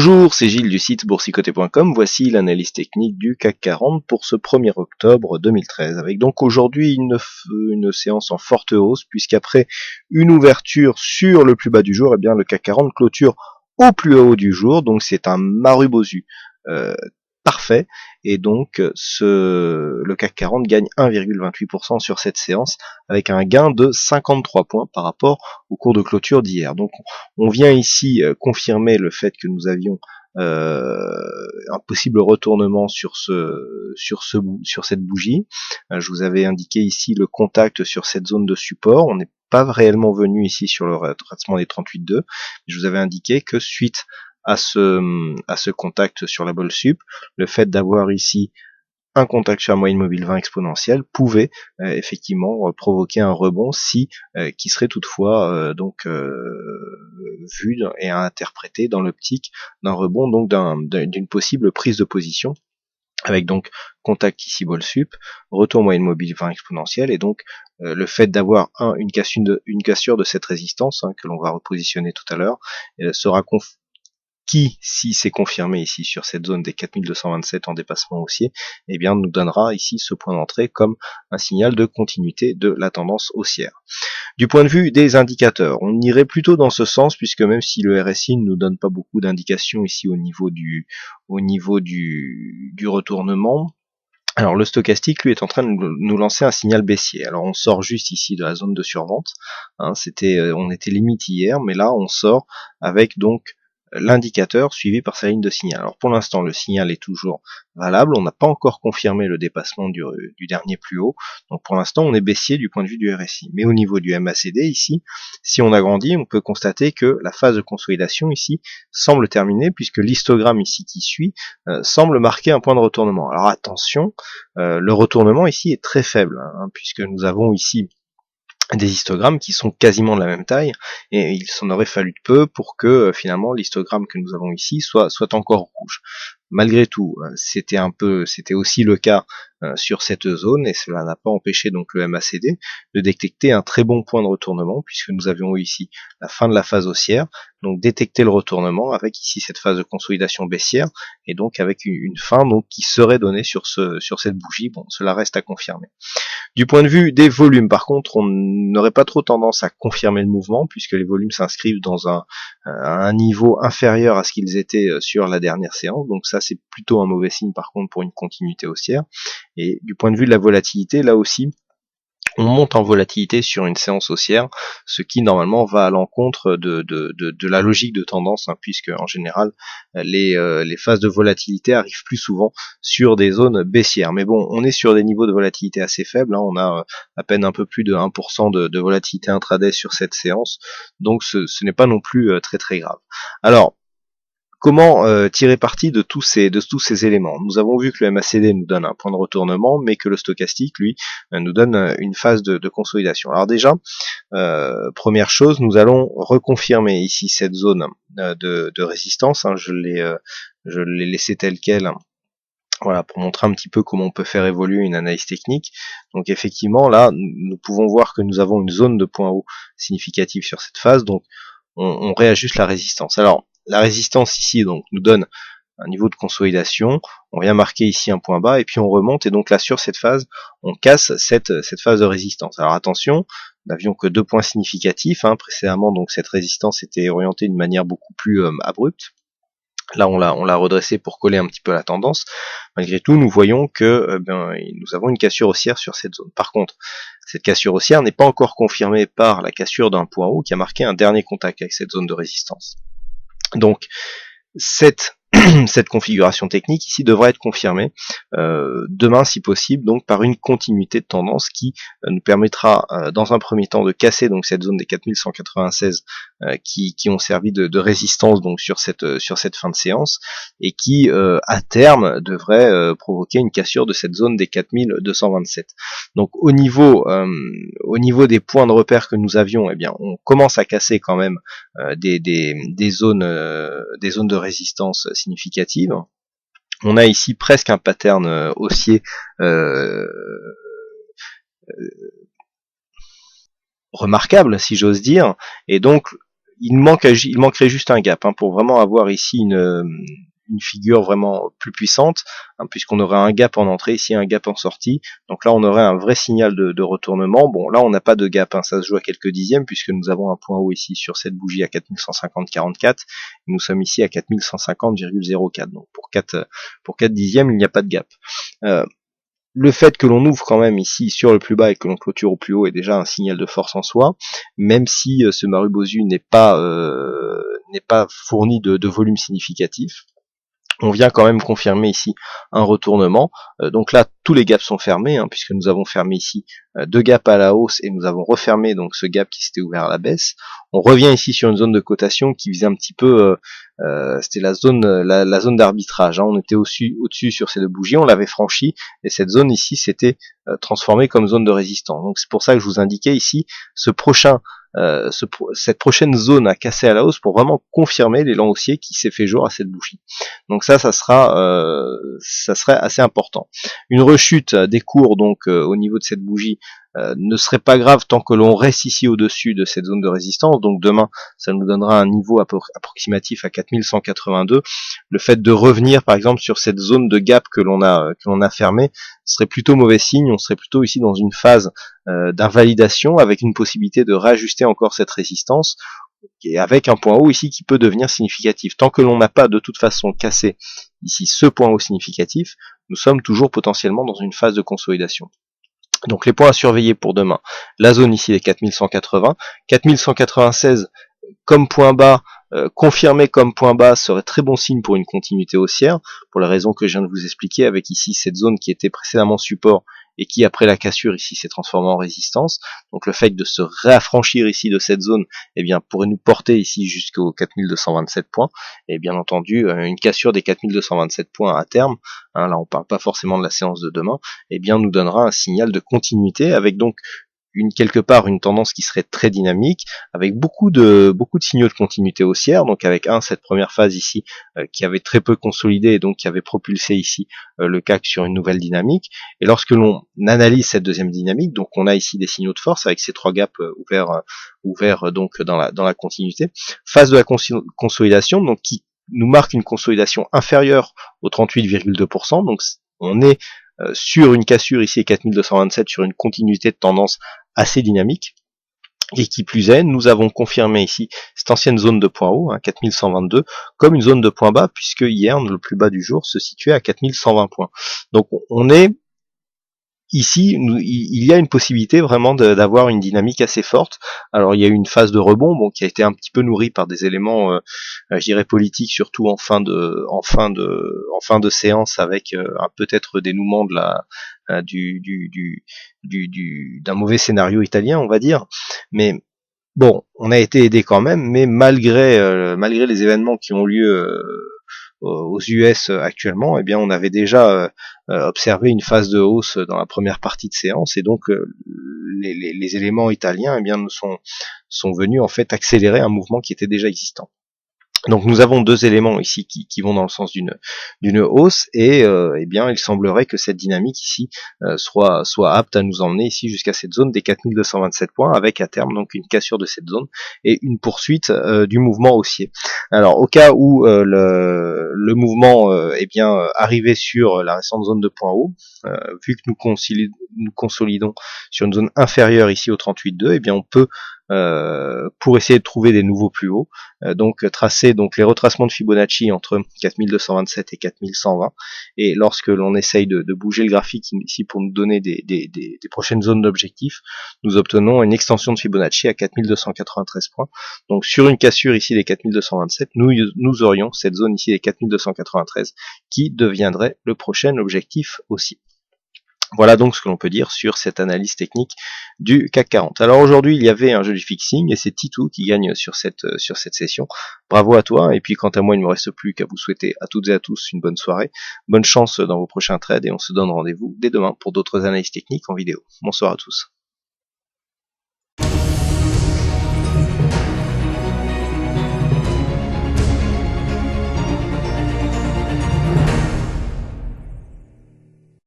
Bonjour, c'est Gilles du site boursicoté.com. Voici l'analyse technique du CAC 40 pour ce 1er octobre 2013. Avec donc aujourd'hui une séance en forte hausse, puisqu'après une ouverture sur le plus bas du jour, eh bien le CAC 40 clôture au plus haut du jour. Donc c'est un Marubozu parfait, et donc le CAC 40 gagne 1,28% sur cette séance avec un gain de 53 points par rapport au cours de clôture d'hier. Donc on vient ici confirmer le fait que nous avions un possible retournement sur cette bougie. Je vous avais indiqué ici le contact sur cette zone de support. On n'est pas réellement venu ici sur le retracement des 38,2. Je vous avais indiqué que suite à ce contact sur la bolle sup, le fait d'avoir ici un contact sur la moyenne mobile 20 exponentielle pouvait effectivement provoquer un rebond qui serait toutefois vu et interprété dans l'optique d'un rebond, donc d'une possible prise de position, avec donc contact ici bolle sup, retour moyenne mobile 20 exponentielle, et donc le fait d'avoir une cassure de cette résistance que l'on va repositionner tout à l'heure sera qui, si c'est confirmé ici sur cette zone des 4227 en dépassement haussier, eh bien nous donnera ici ce point d'entrée comme un signal de continuité de la tendance haussière. Du point de vue des indicateurs, on irait plutôt dans ce sens, puisque même si le RSI ne nous donne pas beaucoup d'indications ici au niveau du retournement, alors le stochastique lui est en train de nous lancer un signal baissier. Alors on sort juste ici de la zone de survente, on était limite hier, mais là on sort avec donc l'indicateur suivi par sa ligne de signal. Alors pour l'instant le signal est toujours valable, on n'a pas encore confirmé le dépassement du dernier plus haut, donc pour l'instant on est baissier du point de vue du RSI. Mais au niveau du MACD ici, si on agrandit, on peut constater que la phase de consolidation ici semble terminée, puisque l'histogramme ici qui suit semble marquer un point de retournement. Alors attention, le retournement ici est très faible, puisque nous avons ici des histogrammes qui sont quasiment de la même taille, et il s'en aurait fallu de peu pour que finalement l'histogramme que nous avons ici soit encore rouge. Malgré tout, c'était aussi le cas sur cette zone, et cela n'a pas empêché donc le MACD de détecter un très bon point de retournement, puisque nous avions eu ici la fin de la phase haussière, donc détecter le retournement avec ici cette phase de consolidation baissière, et donc avec une fin donc qui serait donnée sur cette bougie. Bon, cela reste à confirmer. Du point de vue des volumes, par contre, on n'aurait pas trop tendance à confirmer le mouvement, puisque les volumes s'inscrivent dans un niveau inférieur à ce qu'ils étaient sur la dernière séance, donc ça c'est plutôt un mauvais signe par contre pour une continuité haussière. Et du point de vue de la volatilité, là aussi, on monte en volatilité sur une séance haussière, ce qui normalement va à l'encontre de la logique de tendance, puisque en général les phases de volatilité arrivent plus souvent sur des zones baissières. Mais bon, on est sur des niveaux de volatilité assez faibles, on a à peine un peu plus de 1% de volatilité intraday sur cette séance, donc ce n'est pas non plus très très grave. Alors, comment tirer parti de tous ces éléments? Nous avons vu que le MACD nous donne un point de retournement, mais que le stochastique, lui, nous donne une phase de consolidation. Alors déjà, première chose, nous allons reconfirmer ici cette zone de résistance. Je l'ai laissé telle quelle. Voilà, pour montrer un petit peu comment on peut faire évoluer une analyse technique. Donc effectivement, là, nous pouvons voir que nous avons une zone de point haut significative sur cette phase, donc on réajuste la résistance. Alors, la résistance ici donc nous donne un niveau de consolidation, on vient marquer ici un point bas, et puis on remonte, et donc là sur cette phase, on casse cette phase de résistance. Alors attention, nous n'avions que 2 points significatifs, précédemment, donc cette résistance était orientée d'une manière beaucoup plus abrupte. Là on l'a redressé pour coller un petit peu à la tendance. Malgré tout, nous voyons que nous avons une cassure haussière sur cette zone. Par contre, cette cassure haussière n'est pas encore confirmée par la cassure d'un point haut qui a marqué un dernier contact avec cette zone de résistance. Donc cette configuration technique ici devra être confirmée demain si possible, donc par une continuité de tendance qui nous permettra dans un premier temps de casser donc cette zone des 4196 qui ont servi de résistance donc sur cette fin de séance, et qui à terme devrait provoquer une cassure de cette zone des 4227. Donc au niveau des points de repère que nous avions, on commence à casser quand même des zones de résistance significative. On a ici presque un pattern haussier remarquable, si j'ose dire, et donc il manquerait juste un gap, hein, pour vraiment avoir ici une figure vraiment plus puissante, hein, puisqu'on aurait un gap en entrée, ici un gap en sortie. Donc là, on aurait un vrai signal de retournement. Bon, là, on n'a pas de gap, hein, ça se joue à quelques dixièmes, puisque nous avons un point haut ici sur cette bougie à 4150,44. Nous sommes ici à 4150,04. Donc pour 4 dixièmes, il n'y a pas de gap. Le fait que l'on ouvre quand même ici sur le plus bas et que l'on clôture au plus haut est déjà un signal de force en soi, même si ce Marubozu n'est pas fourni de volume significatif. On vient quand même confirmer ici un retournement. Donc là, tous les gaps sont fermés, hein, puisque nous avons fermé ici 2 gaps à la hausse et nous avons refermé donc ce gap qui s'était ouvert à la baisse. On revient ici sur une zone de cotation qui faisait un petit peu, c'était la zone d'arbitrage, hein. On était au-dessus sur ces deux bougies, on l'avait franchi et cette zone ici s'était transformée comme zone de résistance. Donc c'est pour ça que je vous indiquais ici cette prochaine zone à casser à la hausse pour vraiment confirmer l'élan haussier qui s'est fait jour à cette bougie. Donc ça serait assez important. Une rechute des cours donc au niveau de cette bougie ne serait pas grave tant que l'on reste ici au-dessus de cette zone de résistance. Donc demain, ça nous donnera un niveau approximatif à 4182. Le fait de revenir par exemple sur cette zone de gap que l'on a fermée serait plutôt mauvais signe. On serait plutôt ici dans une phase d'invalidation avec une possibilité de réajuster encore cette résistance et avec un point haut ici qui peut devenir significatif. Tant que l'on n'a pas de toute façon cassé ici ce point haut significatif, nous sommes toujours potentiellement dans une phase de consolidation. Donc les points à surveiller pour demain, la zone ici est 4180, 4196 comme point bas, confirmé comme point bas serait très bon signe pour une continuité haussière, pour la raison que je viens de vous expliquer, avec ici cette zone qui était précédemment support et qui après la cassure ici s'est transformée en résistance. Donc le fait de se réaffranchir ici de cette zone, eh bien pourrait nous porter ici jusqu'aux 4227 points, et bien entendu une cassure des 4227 points à terme, hein, là on parle pas forcément de la séance de demain, eh bien nous donnera un signal de continuité avec donc quelque part une tendance qui serait très dynamique, avec beaucoup de signaux de continuité haussière, donc avec cette première phase ici qui avait très peu consolidé et donc qui avait propulsé ici le CAC sur une nouvelle dynamique. Et lorsque l'on analyse cette deuxième dynamique, donc on a ici des signaux de force avec ces trois gaps ouverts donc dans la continuité. Phase de la consolidation, donc qui nous marque une consolidation inférieure aux 38,2%, donc on est sur une cassure ici 4227 sur une continuité de tendance assez dynamique. Et qui plus est, nous avons confirmé ici cette ancienne zone de point haut, hein, 4122, comme une zone de point bas, puisque hier, le plus bas du jour, se situait à 4120 points. Donc on est ici, il y a une possibilité vraiment d'avoir une dynamique assez forte. Alors il y a eu une phase de rebond, bon, qui a été un petit peu nourrie par des éléments, je dirais politiques, surtout en fin de séance, avec un peut-être dénouement de d'un mauvais scénario italien, on va dire. Mais bon, on a été aidé quand même, mais malgré les événements qui ont lieu aux US actuellement, eh bien on avait déjà observé une phase de hausse dans la première partie de séance, et donc les éléments italiens eh bien sont venus en fait accélérer un mouvement qui était déjà existant. Donc nous avons deux éléments ici qui vont dans le sens d'une hausse, et eh bien il semblerait que cette dynamique ici soit apte à nous emmener ici jusqu'à cette zone des 4227 points, avec à terme donc une cassure de cette zone et une poursuite du mouvement haussier. Alors au cas où le mouvement est bien arrivé sur la récente zone de point haut, vu que nous consolidons sur une zone inférieure ici au 38,2, eh bien on peut pour essayer de trouver des nouveaux plus hauts, donc tracer donc les retracements de Fibonacci entre 4227 et 4120, et lorsque l'on essaye de bouger le graphique ici pour nous donner des prochaines zones d'objectif, nous obtenons une extension de Fibonacci à 4293 points. Donc sur une cassure ici des 4227, nous aurions cette zone ici des 4293 qui deviendrait le prochain objectif aussi. Voilà donc ce que l'on peut dire sur cette analyse technique du CAC 40. Alors aujourd'hui, il y avait un joli fixing et c'est Titou qui gagne sur cette session. Bravo à toi, et puis quant à moi, il ne me reste plus qu'à vous souhaiter à toutes et à tous une bonne soirée, bonne chance dans vos prochains trades, et on se donne rendez-vous dès demain pour d'autres analyses techniques en vidéo. Bonsoir à tous.